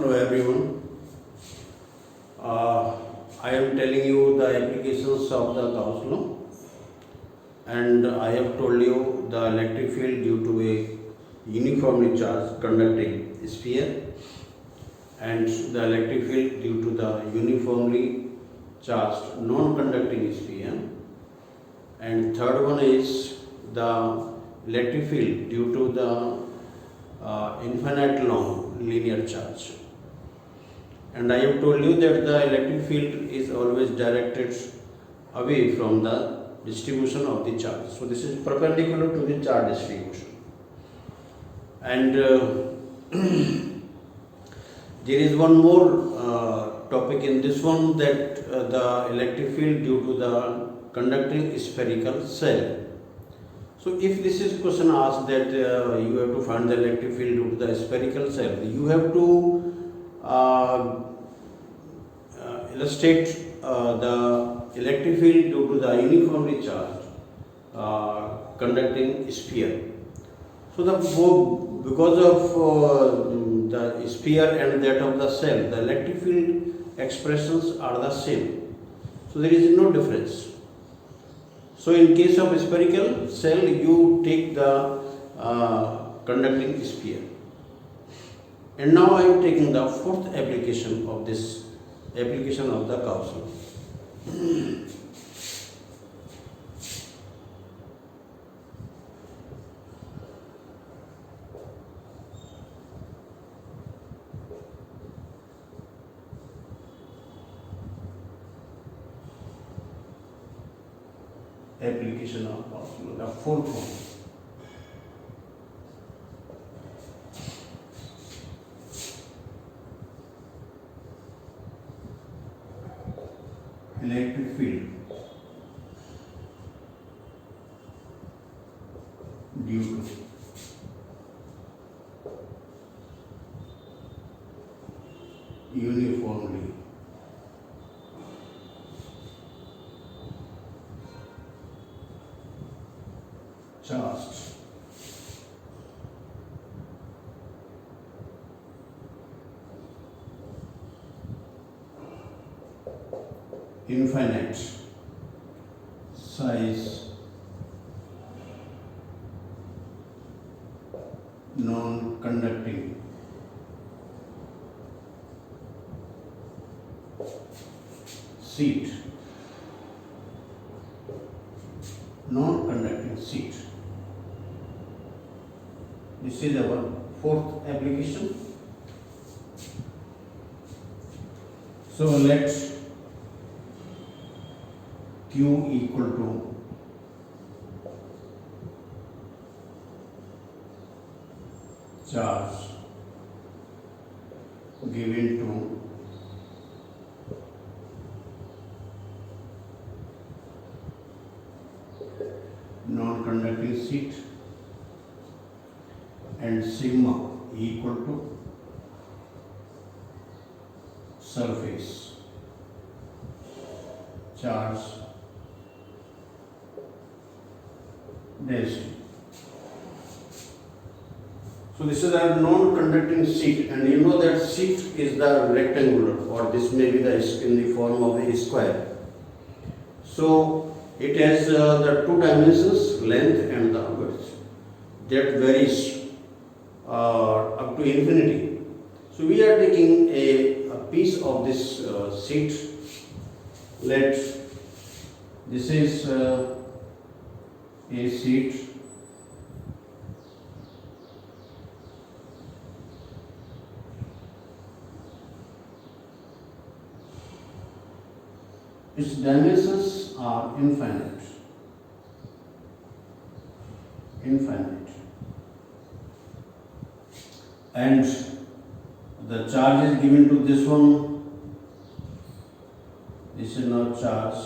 Hello everyone. I am telling you the applications of the Gauss law, and I have told you the electric field due to a uniformly charged conducting sphere, and the electric field due to the uniformly charged non-conducting sphere, and third one is the electric field due to the infinite long linear charge. And I have told you that the electric field is always directed away from the distribution of the charge. So this is perpendicular to the charge distribution. And there is one more topic in this one, that the electric field due to the conducting spherical cell. So if this is question asked that you have to find the electric field due to the spherical cell, you have to illustrate the electric field due to the uniformly charged conducting sphere. So because of the sphere and that of the cell, the electric field expressions are the same. So there is no difference. So in case of spherical cell, you take the conducting sphere. And now I am taking the fourth application of this application of the Gauss law. Application of Gauss law, the fourth one. Electric field due to uniformly charged infinite size non-conducting sheet, non-conducting sheet. This is our fourth application. So let Q equal to charge given to non-conducting sheet, and sigma equal to surface charge density. So this is a non-conducting sheet, and you know that sheet is the rectangular, or this may be in the form of a square. So it has the two dimensions, length and the width, that varies up to infinity. So we are taking a piece of this sheet. Let this is a sheet its dimensions are infinite, and the charge is given to this one. This is now charge.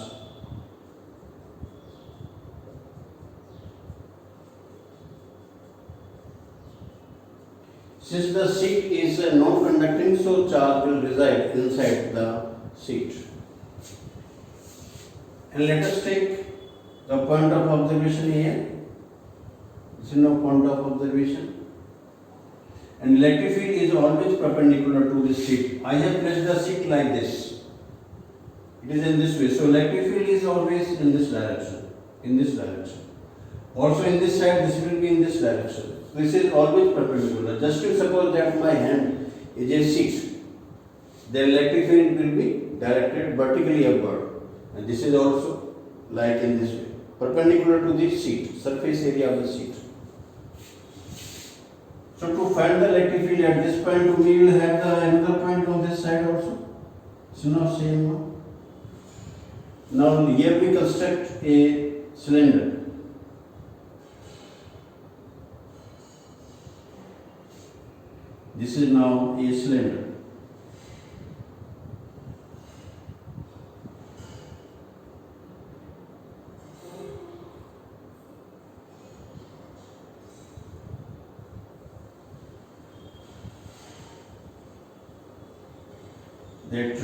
Since the sheet is non-conducting, so charge will reside inside the sheet. And let us take the point of observation here. This is now point of observation. and electric field is always perpendicular to this sheet. I have placed the sheet like this. It is in this way. So electric field is always in this direction. In this direction. Also in this side, this will be in this direction. This is always perpendicular. Just to suppose that my hand is a sheet, the electric field will be directed vertically upward. And this is also like in this way. Perpendicular to this sheet, surface area of the sheet. So to find the electric field at this point, we will have the another point on this side also. So now same now. Now here we construct a cylinder. This is now a cylinder. That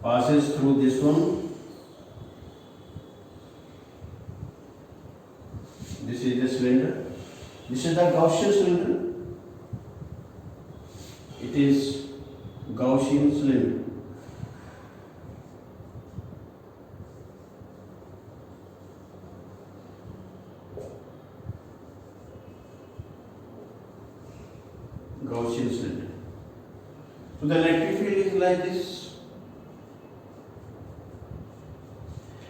passes through this one. This is the cylinder. This is the Gaussian cylinder. It is Gaussian cylinder. Gaussian cylinder. So the electric field is like this.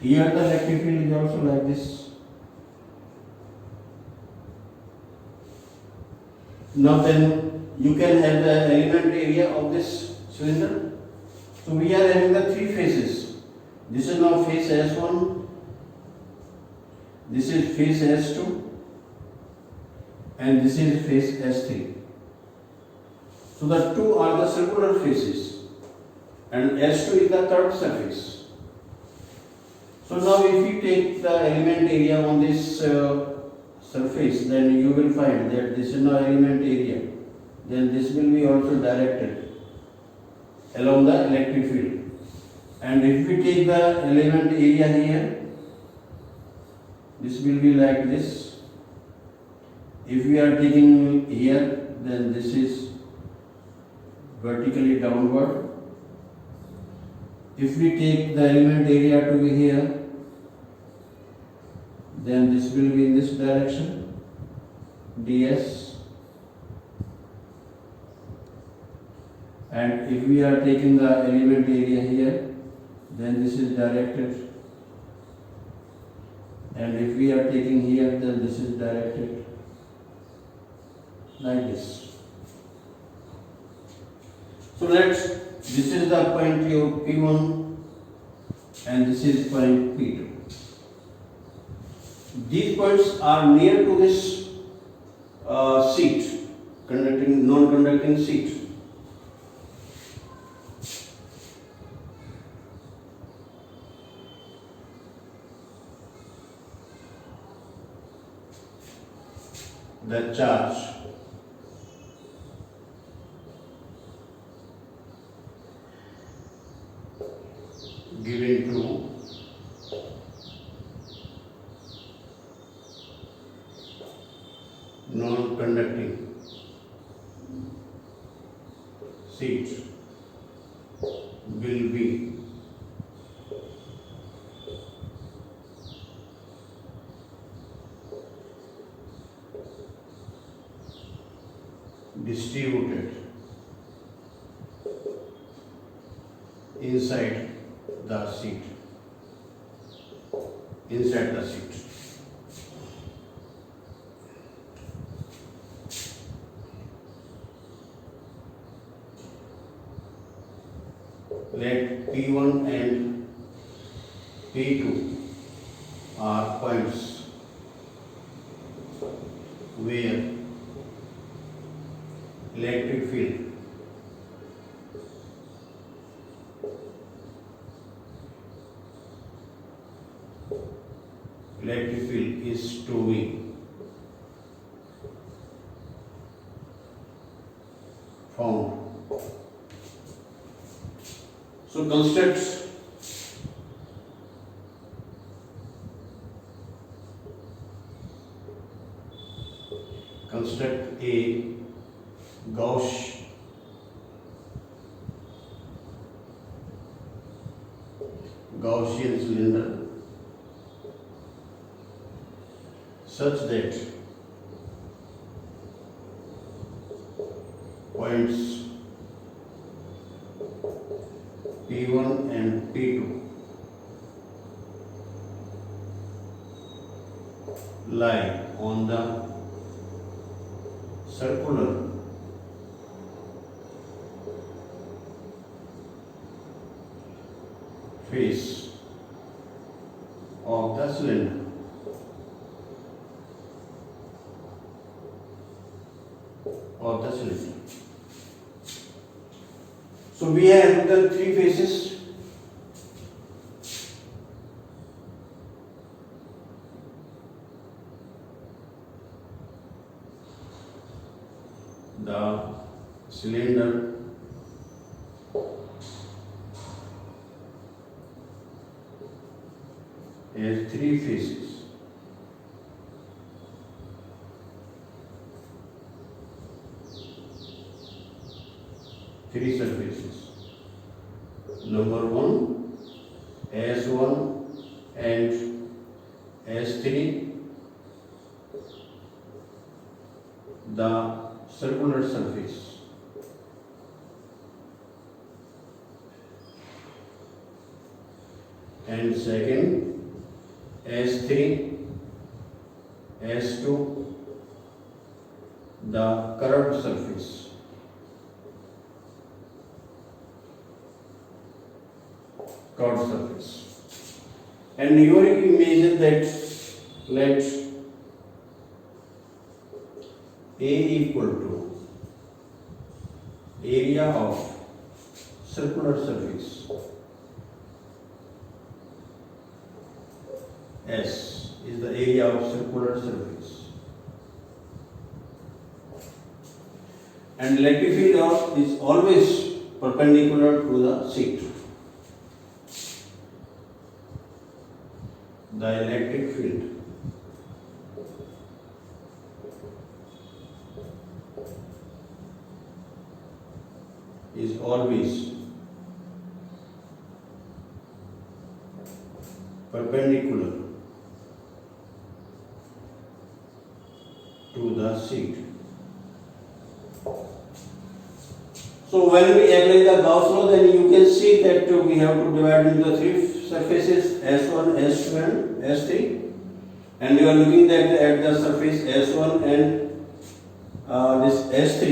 Here the electric field is also like this. Now then you can have the element area of this cylinder. So we are having the three faces. This is now face S1, this is face S2, and this is face S3. So the two are the circular faces, and S2 is the curved surface. So now if you take the element area on this surface, then you will find that this is now element area. Then this will be also directed along the electric field. And if we take the element area here, this will be like this. If we are taking here, then this is vertically downward. If we take the element area to be here, then this will be in this direction, ds. And if we are taking the element area here, then this is directed. And if we are taking here, then this is directed like this. So this is the point P1 and this is point P2. These points are near to this sheet, non-conducting sheet. The charge given to non-conducting sheet will be distributed inside the sheet. Let P1 and P2 are points where electric field is to be found. So construct a Gaussian cylinder such that points P1 and P2 lie on the circular face of the cylinder. So we have the three faces. The cylinder has three faces. Three surfaces. Number one, S1 and S3, the circular surface. And second, S3, S2, the curved surface. Curved surface. And you imagine that let A equal to area of circular surface S is the area of circular surface, and electric field is always perpendicular to the sheet. The electric field is always perpendicular to the sheet. So when we apply the Gauss law, then you can see that we have to divide into three surfaces, S1, S2 and S3, and we are looking at the surface S1 and this S3.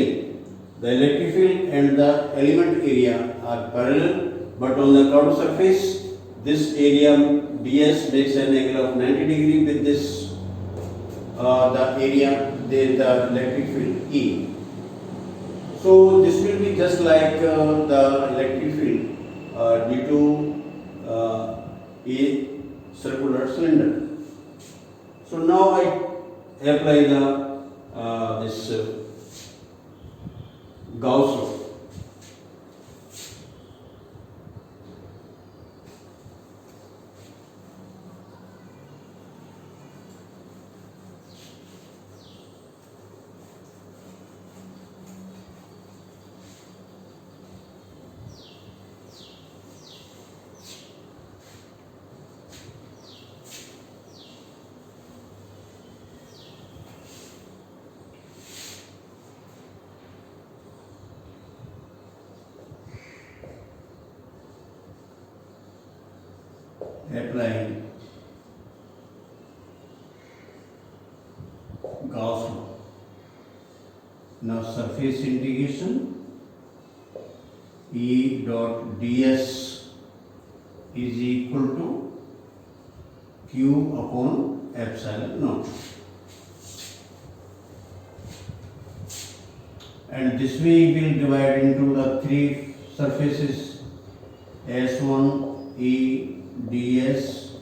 The electric field and the element area are parallel, but on the curved surface, this area ds makes an angle of 90 degree with this the area, the electric field E. So this will be just like the electric field due to a circular cylinder. So now I apply the this Gauss law. Applying Gauss law. Now surface integration E dot ds is equal to Q upon epsilon naught, and this way we will divide into the three surfaces S1 E ds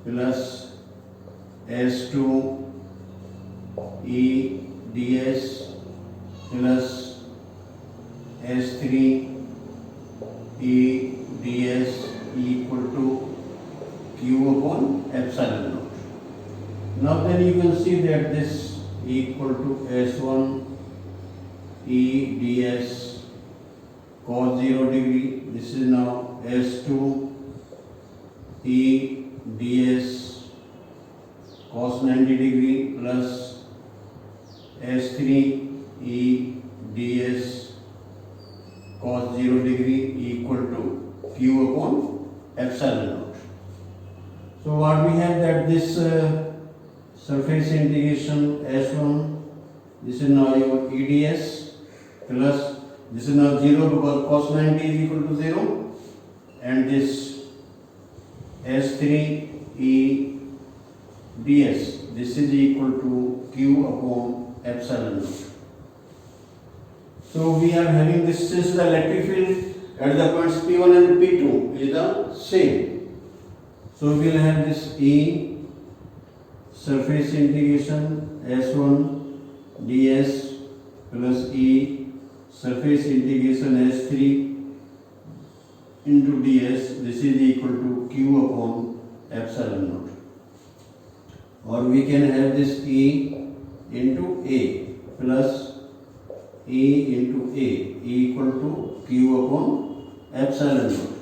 plus S2 E ds plus S3 E ds equal to Q upon epsilon naught. Now then you can see that this equal to S1 E ds cos 0 degree. This is now S2 E ds cos 90 degree plus S3 E ds cos 0 degree equal to Q upon epsilon naught. So what we have that this surface integration S1, this is now your EDS plus this is now 0 because cos 90 is equal to 0, and this S3 E ds, this is equal to Q upon epsilon naught. So we are having this, since the electric field at the points P1 and P2 is the same. So we will have this E surface integration S1 ds plus E surface integration S3 into ds, this is equal to Q upon epsilon naught. Or we can have this E into A plus E into A equal to Q upon epsilon naught,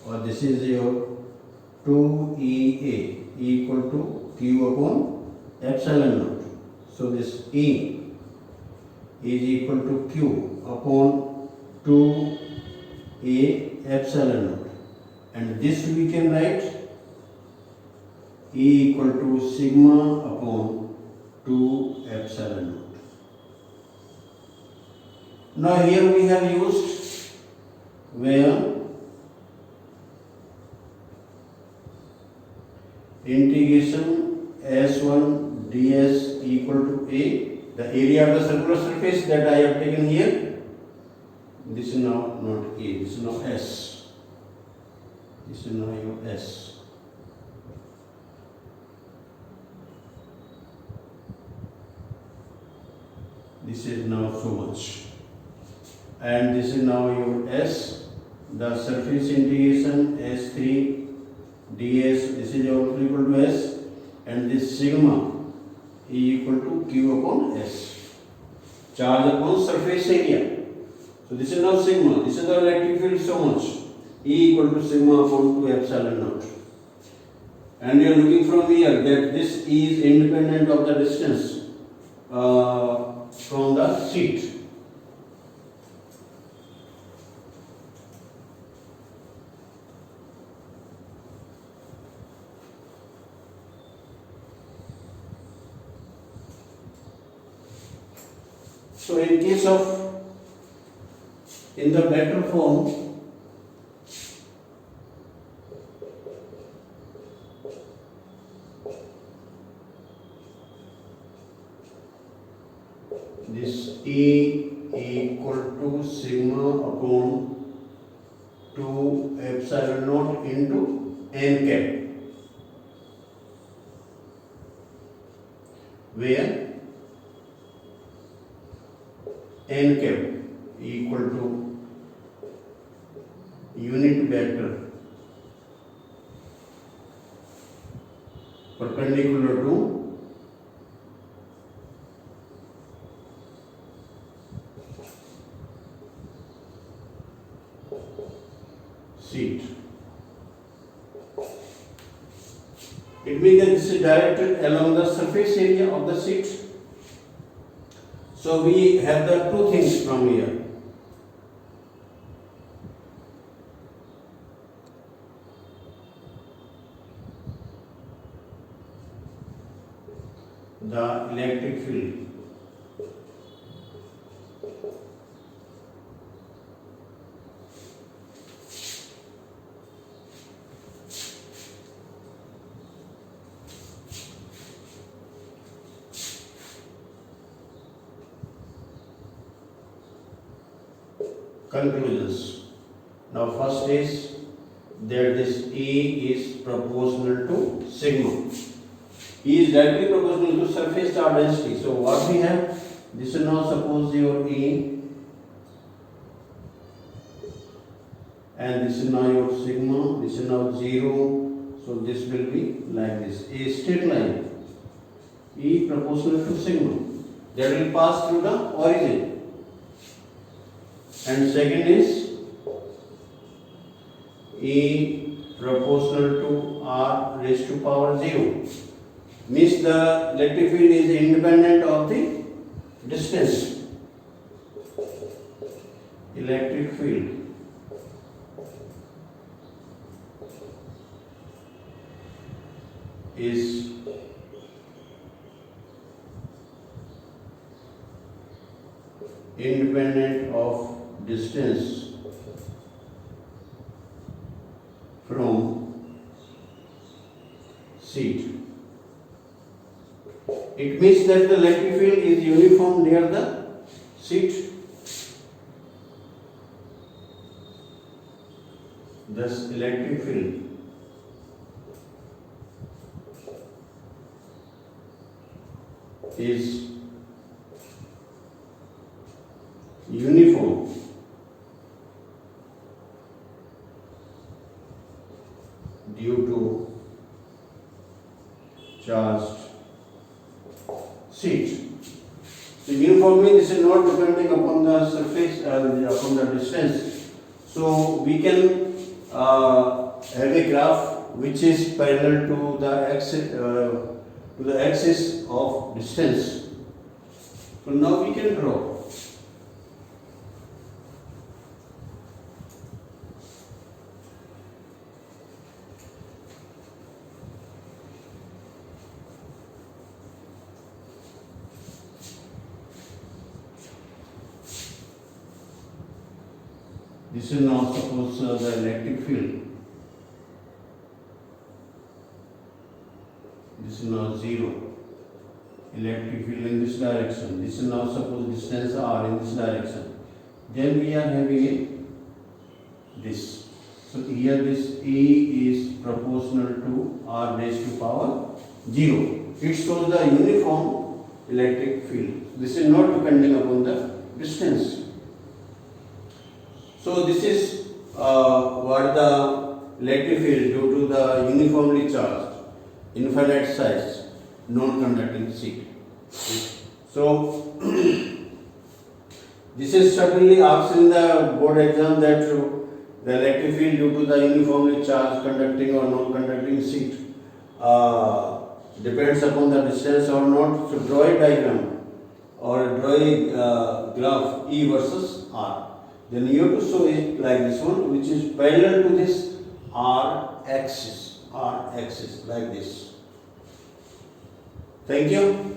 or this is your 2EA equal to Q upon epsilon naught. So this E is equal to Q upon 2A epsilon naught, and this we can write E equal to sigma upon 2 epsilon naught. Now here we have used where integration S1 ds equal to A, the area of the circular surface that I have taken here, this is now not A, this is now S, this is now your S. This is now so much, and this is now your S, the surface integration S3 ds, this is also equal to S, and this sigma is equal to Q upon S, charge upon surface area. So this is now sigma, this is the electric field so much, E equal to sigma upon 2 epsilon naught. And you are looking from here that this E is independent of the distance from the sheet. So in case of, in the better form, this E equal to sigma upon 2 epsilon naught into n cap, where n cap equal to unit vector perpendicular to sheet. It means that this is directed along the surface area of the sheet. So we have the two things from here. The electric field conclusions. Now first is that this E is proportional to sigma. E is directly proportional to surface charge density. So what we have, this is now suppose your E, and this is now your sigma, this is now 0, so this will be like this, a straight line, E proportional to sigma, that will pass through the origin. And second is E proportional to r raised to power 0. Means the electric field is independent of the distance. Electric field is independent of distance from seat. It means that the electric field is uniform near the seat. Thus, electric field is uniform due to charged seat. So uniformly, this is not depending upon the surface upon the distance. So we can have a graph which is parallel to the axis of distance. So now we can draw. This is now suppose the electric field. This is now 0. Electric field in this direction. This is now suppose distance r in this direction. Then we are having this. So here this E is proportional to r raised to power 0. It shows the uniform electric field. This is not depending upon the distance. So this is what the electric field due to the uniformly charged, infinite size, non-conducting sheet. So this is certainly asked in the board exam that the electric field due to the uniformly charged conducting or non-conducting sheet depends upon the distance or not. So draw a diagram or draw a graph E versus R. Then you have to show it like this one, which is parallel to this R axis like this. Thank you.